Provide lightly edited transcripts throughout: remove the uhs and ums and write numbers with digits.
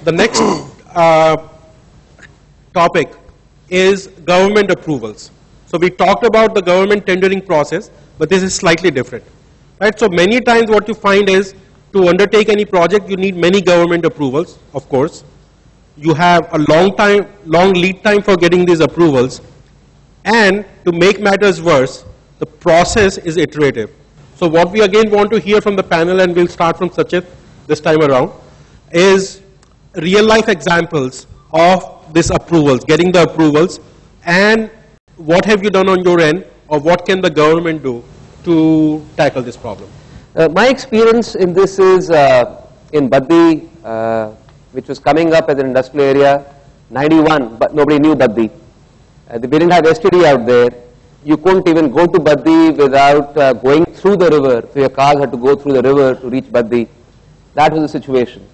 The next topic is government approvals. So we talked about the government tendering process, but this is slightly different. Right? So many times what you find is to undertake any project, you need many government approvals, of course. You have a long lead time for getting these approvals. And to make matters worse, the process is iterative. So what we again want to hear from the panel, and we'll start from Sachit this time around, is real life examples of this approvals, getting the approvals, and what have you done on your end, or what can the government do to tackle this problem? My experience in this is in Baddi, which was coming up as an industrial area, 91, but nobody knew Baddi. We didn't have STD out there. You couldn't even go to Baddi without going through the river. So your cars had to go through the river to reach Baddi. That was the situation.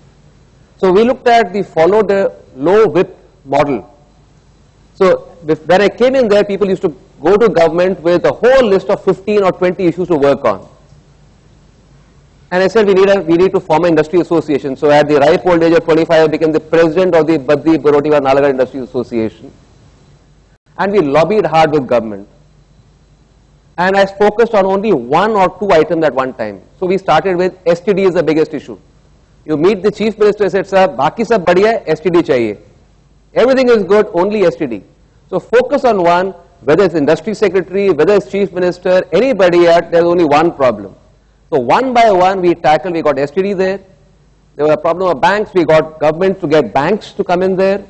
So we looked at, we followed the low whip model. So when I came in there, people used to go to government with a whole list of 15 or 20 issues to work on. And I said we need to form an industry association. So at the ripe old age of 25, I became the president of the Baddi Barotiwar Nalagarh Industry Association. And we lobbied hard with government. And I focused on only one or two items at one time. So we started with STD is the biggest issue. You meet the chief minister and said, sir, baki sab badhiya hai, STD chahiye. Everything is good, only STD. So focus on one, whether it's industry secretary, whether it's chief minister, anybody, there's only one problem. So one by one we tackled, we got STD there. There was a problem of banks, we got government to get banks to come in there.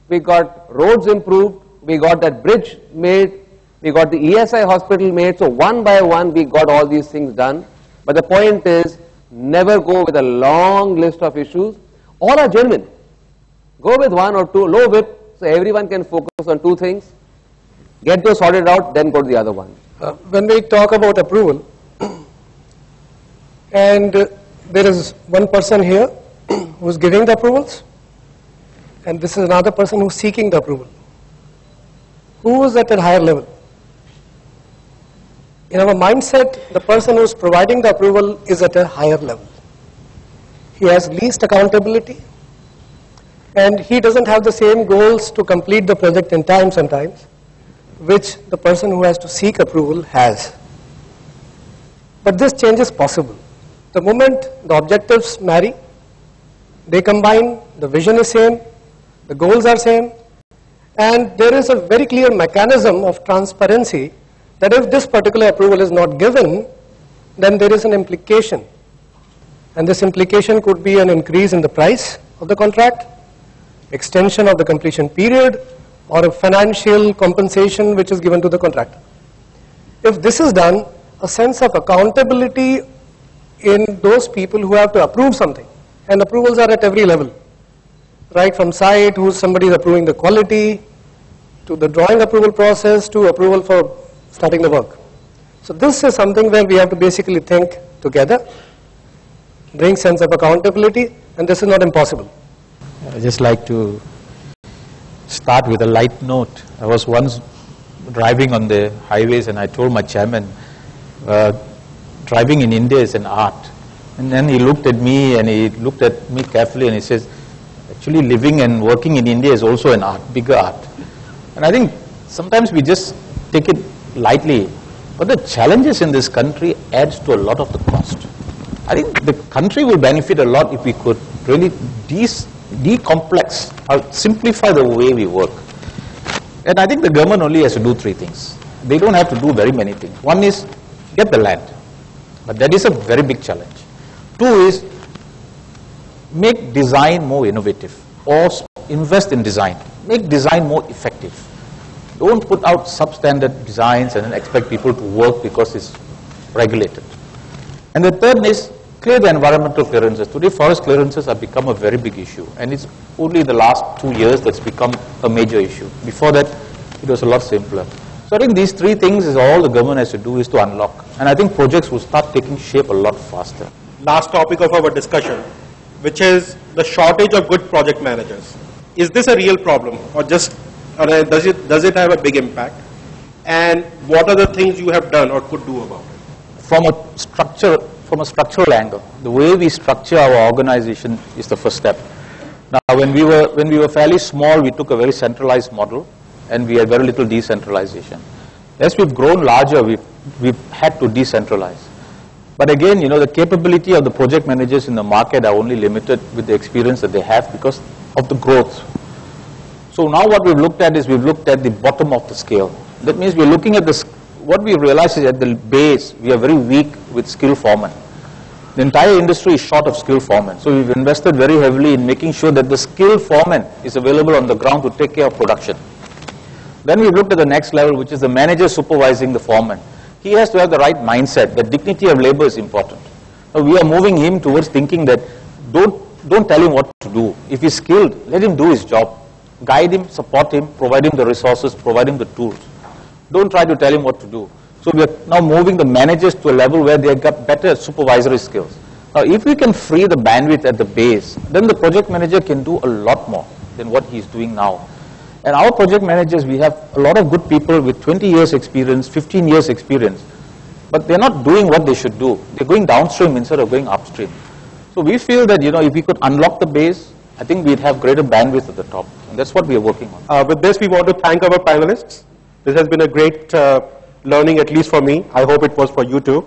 We got roads improved, we got that bridge made, we got the ESI hospital made. So one by one we got all these things done. But the point is, never go with a long list of issues. All are genuine. Go with one or two, low whip, so everyone can focus on two things. Get those sorted out, then go to the other one. When we talk about approval, and there is one person here who is giving the approvals, and this is another person who is seeking the approval. Who is at a higher level? In our mindset, the person who is providing the approval is at a higher level. He has least accountability, and he doesn't have the same goals to complete the project in time sometimes, which the person who has to seek approval has. But this change is possible. The moment the objectives marry, they combine, the vision is same, the goals are same, and there is a very clear mechanism of transparency that if this particular approval is not given, then there is an implication. And this implication could be an increase in the price of the contract, extension of the completion period, or a financial compensation which is given to the contractor. If this is done, a sense of accountability in those people who have to approve something, and approvals are at every level, right from site, who somebody is approving the quality, to the drawing approval process, to approval for starting the work. So this is something where we have to basically think together, bring sense of accountability, and this is not impossible. I just like to start with a light note. I was once driving on the highways and I told my chairman, driving in India is an art. And then he looked at me carefully and he says, actually living and working in India is also an art, bigger art. And I think sometimes we just take it lightly, but the challenges in this country adds to a lot of the cost. I think the country will benefit a lot if we could really decomplex or simplify the way we work. And I think the government only has to do three things. They don't have to do very many things. One is get the land, but that is a very big challenge. Two is make design more innovative or invest in design. Make design more effective. Don't put out substandard designs and then expect people to work because it's regulated. And the third is clear the environmental clearances. Today forest clearances have become a very big issue, and it's only the last 2 years that's become a major issue. Before that it was a lot simpler. So I think these three things is all the government has to do is to unlock, and I think projects will start taking shape a lot faster. Last topic of our discussion, which is the shortage of good project managers. Is this a real problem, or just does it have a big impact? And what are the things you have done or could do about it? From a structural angle, the way we structure our organization is the first step. Now, when we were fairly small, we took a very centralized model, and we had very little decentralization. As we've grown larger, we've had to decentralize. But again, you know, the capability of the project managers in the market are only limited with the experience that they have because of the growth. So now what we've looked at is we've looked at the bottom of the scale. That means we're looking at what we realize is at the base, we are very weak with skilled foremen. The entire industry is short of skilled foremen. So we've invested very heavily in making sure that the skilled foreman is available on the ground to take care of production. Then we've looked at the next level, which is the manager supervising the foreman. He has to have the right mindset. The dignity of labor is important. So we are moving him towards thinking that don't tell him what to do. If he's skilled, let him do his job. Guide him, support him, provide him the resources, provide him the tools. Don't try to tell him what to do. So we are now moving the managers to a level where they have got better supervisory skills. Now, if we can free the bandwidth at the base, then the project manager can do a lot more than what he's doing now. And our project managers, we have a lot of good people with 20 years experience, 15 years experience, but they're not doing what they should do. They're going downstream instead of going upstream. So we feel that, you know, if we could unlock the base, I think we'd have greater bandwidth at the top. And that's what we are working on. With this, we want to thank our panelists. This has been a great learning, at least for me. I hope it was for you too.